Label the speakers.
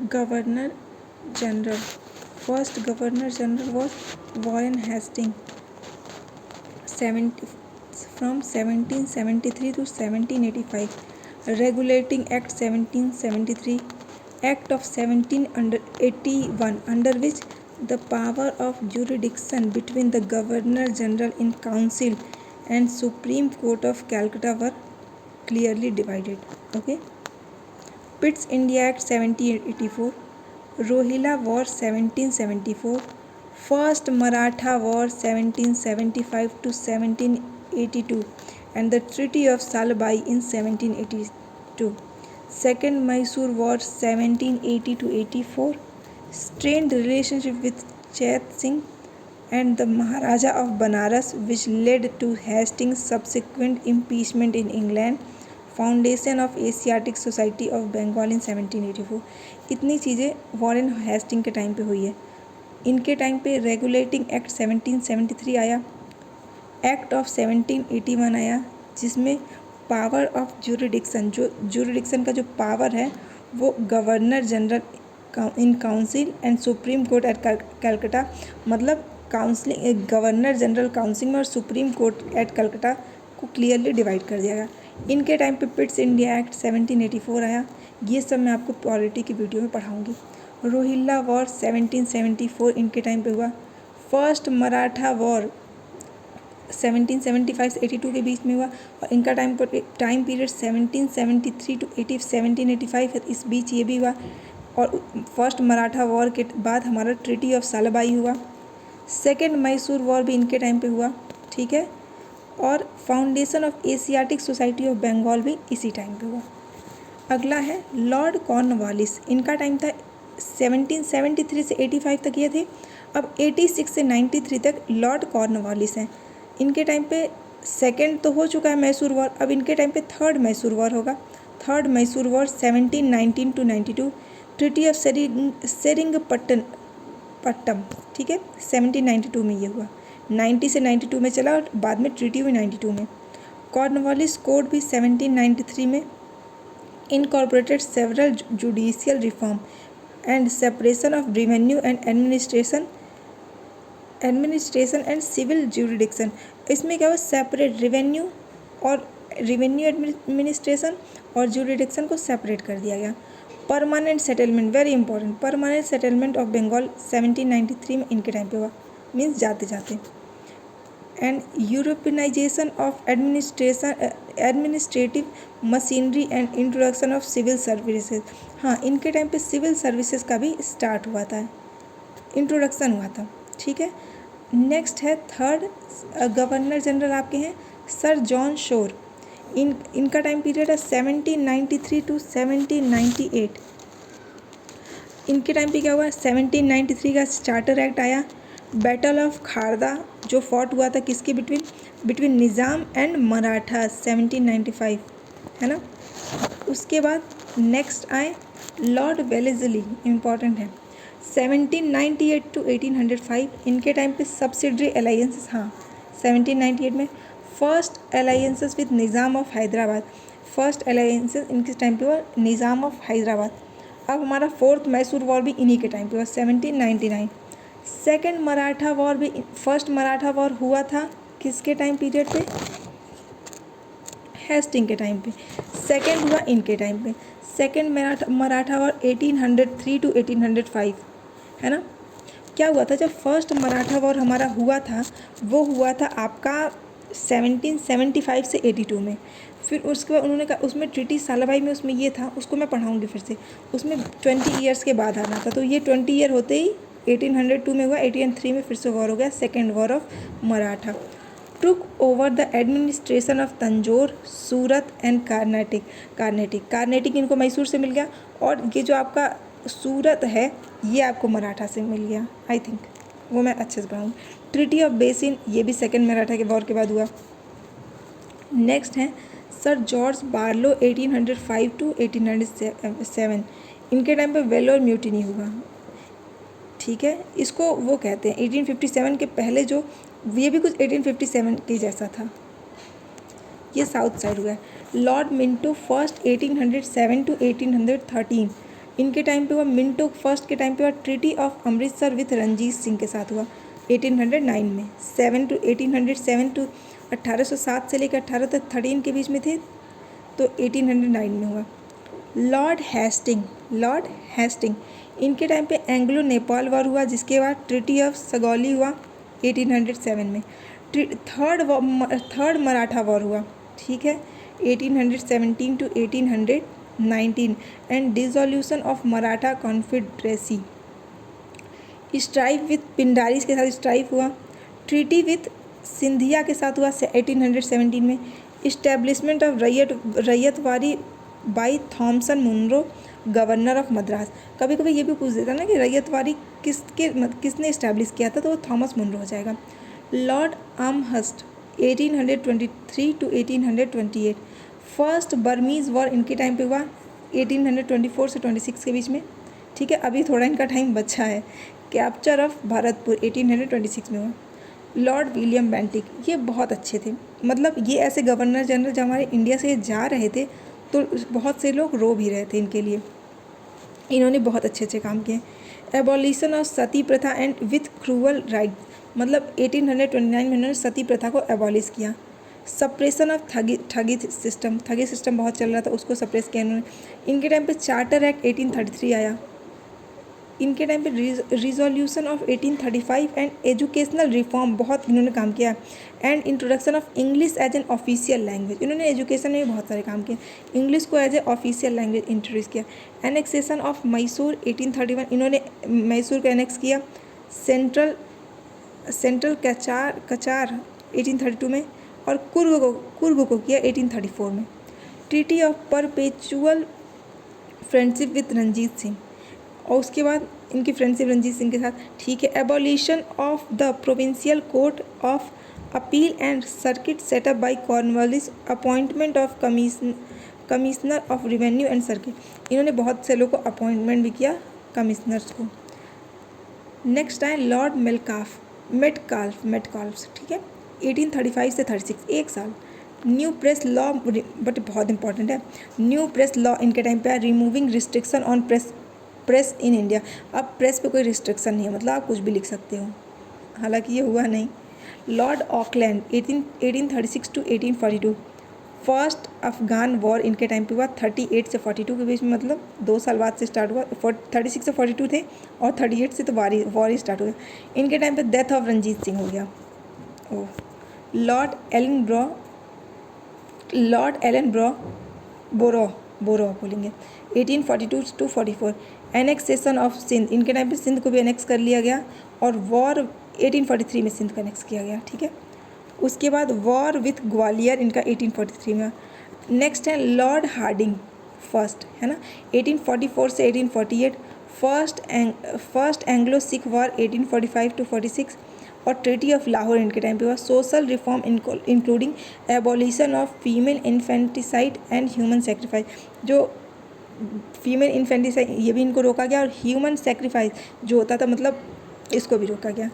Speaker 1: Governor General. First Governor General was Warren Hastings, from 1773 to 1785. Regulating Act 1773, Act of 1781, under which the power of jurisdiction between the Governor General in Council and Supreme Court of Calcutta were clearly divided. Okay. Pitt's India Act 1784, Rohilla War 1774, First Maratha War 1775 to 1782, and the Treaty of Salbai in 1782. Second Mysore War 1780 to 84, strained relationship with Chet Singh and the Maharaja of Banaras, which led to Hastings' subsequent impeachment in England. Foundation of Asiatic Society of Bengal in 1784. इतनी चीज़ें Warren Hasting के time पे हुई है. इनके time पे regulating act 1773 आया, act of 1781 आया, जिसमें पावर ऑफ जुरिडिक्शन, जो जुरिडिक्शन का जो पावर है वो governor general in council and supreme court at Calcutta, मतलब काउंसिलिंग गवर्नर जनरल काउंसिल में और सुप्रीम कोर्ट एट कलकत्ता को क्लियरली डिवाइड कर दिया गया. इनके टाइम पे पिट्स इंडिया एक्ट 1784 आया. ये सब मैं आपको पॉलिटी की वीडियो में पढ़ाऊंगी. रोहिल्ला वॉर 1774 इनके टाइम पे हुआ. फर्स्ट मराठा वॉर 1775 से 82 के बीच में हुआ और इनका टाइम पीरियड 1773 टू 1785 है. इस बीच ये भी हुआ. और फर्स्ट मराठा वॉर के बाद हमारा ट्रीटी ऑफ सालबाई हुआ. सेकेंड मैसूर वॉर भी इनके टाइम पे हुआ. ठीक है. और foundation of Asiatic Society of Bengal भी इसी टाइम पे हुआ. अगला है लॉर्ड कॉर्नवालिस. इनका टाइम था 1773 से 85 तक ये थे. अब 86 से 93 तक लॉर्ड कॉर्नवालिस हैं. इनके टाइम पे सेकंड तो हो चुका है मैसूर वॉर. अब इनके टाइम पे थर्ड मैसूर वॉर होगा. Third Mysore war 1719 to 92. Treaty of Seringapatam, ठीक है, 1792 में ये हुआ. 90 से 92 में चला और बाद में ट्रीटी हुई 92 में. कॉर्नवालिस कोड भी 1793 में. Incorporated several judicial reform and separation of revenue and administration and civil jurisdiction. इसमें क्या हुआ, सेपरेट रेवेन्यू और रेवेन्यू एडमिनिस्ट्रेशन और जुरिडिक्शन को सेपरेट कर दिया गया. Permanent settlement, very important, permanent settlement of Bengal 1793 में इनके टाइम पे हुआ, मीन्स जाते जाते. And Europeanisation of administrative machinery and introduction of civil services. हाँ, इनके टाइम पे सिविल सर्विसेज का भी स्टार्ट हुआ था, इंट्रोडक्शन हुआ था. ठीक है. नेक्स्ट है थर्ड गवर्नर जनरल आपके हैं सर जॉन शोर. इनका टाइम पीरियड है 1793 टू 1798. इनके टाइम पे क्या हुआ, 1793 का चार्टर एक्ट आया. बैटल ऑफ खारदा जो फॉट हुआ था किसके बिटवीन निज़ाम एंड मराठा 1795, है ना. उसके बाद नेक्स्ट आए लॉर्ड वेलेस्ली, इम्पॉर्टेंट है, 1798 टू 1805. इनके टाइम पे सब्सिडरी अलायंसेस, हाँ 1798 में first alliances with Nizam of Hyderabad. First alliances इनके टाइम पे हुआ निज़ाम ऑफ हैदराबाद. अब हमारा फोर्थ मैसूर वॉर भी इन्हीं के टाइम पे हुआ 1799. सेकेंड मराठा वॉर भी, फर्स्ट मराठा वॉर हुआ था किसके टाइम पीरियड पे, हेस्टिंग के टाइम पे. सेकेंड हुआ इनके टाइम पे. सेकेंड मराठा वॉर 1803 टू 1805, है ना. क्या हुआ था, जब फर्स्ट मराठा वॉर हमारा हुआ था वो हुआ था आपका 1775 से 82 में. फिर उसके बाद उन्होंने कहा उसमें ट्रीटी सालाबाई में उसमें ये था, उसको मैं पढ़ाऊँगी फिर से. उसमें 20 ईयर्स के बाद आना था, तो ये 20 ईयर होते ही 1802 में हुआ. 1803 में फिर से वॉर हो गया, second war of Maratha. Took over the administration of Tanjore, Surat and Carnatic इनको मैसूर से मिल गया. और ये जो आपका सूरत है ये आपको मराठा से मिल गया. आई थिंक वो मैं अच्छे से पढ़ाऊँगी. ट्रीटी ऑफ बेसिन ये भी सेकेंड मराठा के वॉर के बाद हुआ. नेक्स्ट है सर जॉर्ज बार्लो 1805 टू 1807. इनके टाइम पे वेलोर म्यूटिनी हुआ. ठीक है, इसको वो कहते हैं 1857 के पहले जो, ये भी कुछ 1857 के जैसा था. ये साउथ साइड हुआ है. Lord Minto first 1807 to 1813. इनके टाइम पे हुआ। मिंटो फर्स्ट के टाइम पे हुआ treaty of Amritsar with Ranjit Singh के साथ हुआ 1809 में। 1807 टू 1807 से लेकर 1813 के बीच में थे, तो 1809 में हुआ। लॉर्ड हेस्टिंग इनके टाइम पे एंग्लो नेपाल वॉर हुआ, जिसके बाद ट्रीटी ऑफ सगौली हुआ 1807 में। थर्ड मराठा वॉर हुआ, ठीक है, 1817 to 1819 and dissolution of Maratha confederacy. Strife with Pindaris के साथ स्ट्राइफ हुआ। ट्रीटी विथ सिंधिया के साथ हुआ 1817 में। Establishment of ryotwari by Thomson Munro governor of Madras. कभी कभी ये भी पूछ देता ना कि रैयतवारी किसने इस्टेब्लिश किया था, तो वो थॉमस मुनरो हो जाएगा। Lord Amherst 1823 to 1828। First Burmese war इनके टाइम पे हुआ 1824 से 26 के बीच में, ठीक है, अभी थोड़ा इनका टाइम बचा है। कैप्चर ऑफ भरतपुर 1826 में हुआ। लॉर्ड विलियम बेंटिक, ये बहुत अच्छे थे, मतलब ये ऐसे गवर्नर जनरल जब हमारे इंडिया से जा रहे थे तो बहुत से लोग रो भी रहे थे इनके लिए। इन्होंने बहुत अच्छे अच्छे काम किए। एबॉलिशन ऑफ सती प्रथा एंड विथ क्रूअल राइट, मतलब 1829 में इन्होंने सती प्रथा को एबॉलिश किया। सप्रेशन ऑफ ठगी सिस्टम बहुत चल रहा था, उसको सप्रेस किया इन्होंने। इनके टाइम पे चार्टर एक्ट 1833 आया। इनके टाइम पे resolution of 1835 and educational reform बहुत इन्होंने काम किया। And introduction of English as an official language, इन्होंने एजुकेशन में भी बहुत सारे काम किए, इंग्लिश को as a official language introduce किया। एनेक्सेशन ऑफ मैसूर 1831, इन्होंने मैसूर को एनेक्स किया। सेंट्रल कचार 1832 में, और कुर्ग को किया 1834 में। Treaty of perpetual friendship with Ranjit Singh, और उसके बाद इनकी फ्रेंडशिप रंजीत सिंह के साथ, ठीक है। Abolition of the provincial court of appeal and circuit setup by Cornwallis. Appointment of commissioner of revenue and circuit, इन्होंने बहुत से लोगों को अपॉइंटमेंट भी किया कमिश्नर्स को। नेक्स्ट है लॉर्ड मेटकाल्फ, ठीक है, 1835 से 36, एक साल। न्यू प्रेस लॉ, बट बहुत इंपॉर्टेंट है, न्यू प्रेस लॉ इनके टाइम पे है। Removing restriction on press in India, अब प्रेस पे कोई रिस्ट्रिक्शन नहीं है, मतलब आप कुछ भी लिख सकते हो, हालांकि ये हुआ नहीं। Lord Auckland 1836 to 1842। First Afghan war इनके टाइम पे हुआ 38 से 42 के बीच में, मतलब 2 साल बाद से स्टार्ट हुआ। 36 से 42 थे और 38 से तो वॉर ही स्टार्ट हुआ। इनके टाइम पे डेथ ऑफ रंजीत सिंह हो गया। लॉर्ड एलन बोरो बोलेंगे 1842 टू 44। एनेक्सेशन ऑफ सिंध, इनके टाइम पे सिंध को भी एनेक्स कर लिया गया, और वॉर 1843 में सिंध को एनेक्स किया गया, ठीक है। उसके बाद वॉर विथ ग्वालियर इनका 1843 में। नेक्स्ट है लॉर्ड हार्डिंग फर्स्ट, है ना, 1844 से 1848। First Anglo Sikh war 1845 to 46, और ट्रीटी ऑफ लाहौर इनके टाइम पे हुआ। Social reform including abolition of female infanticide and human sacrifice, जो फीमेल इन्फेंटिसाइड ये भी इनको रोका गया, और ह्यूमन सेक्रीफाइस जो होता था, मतलब इसको भी रोका गया।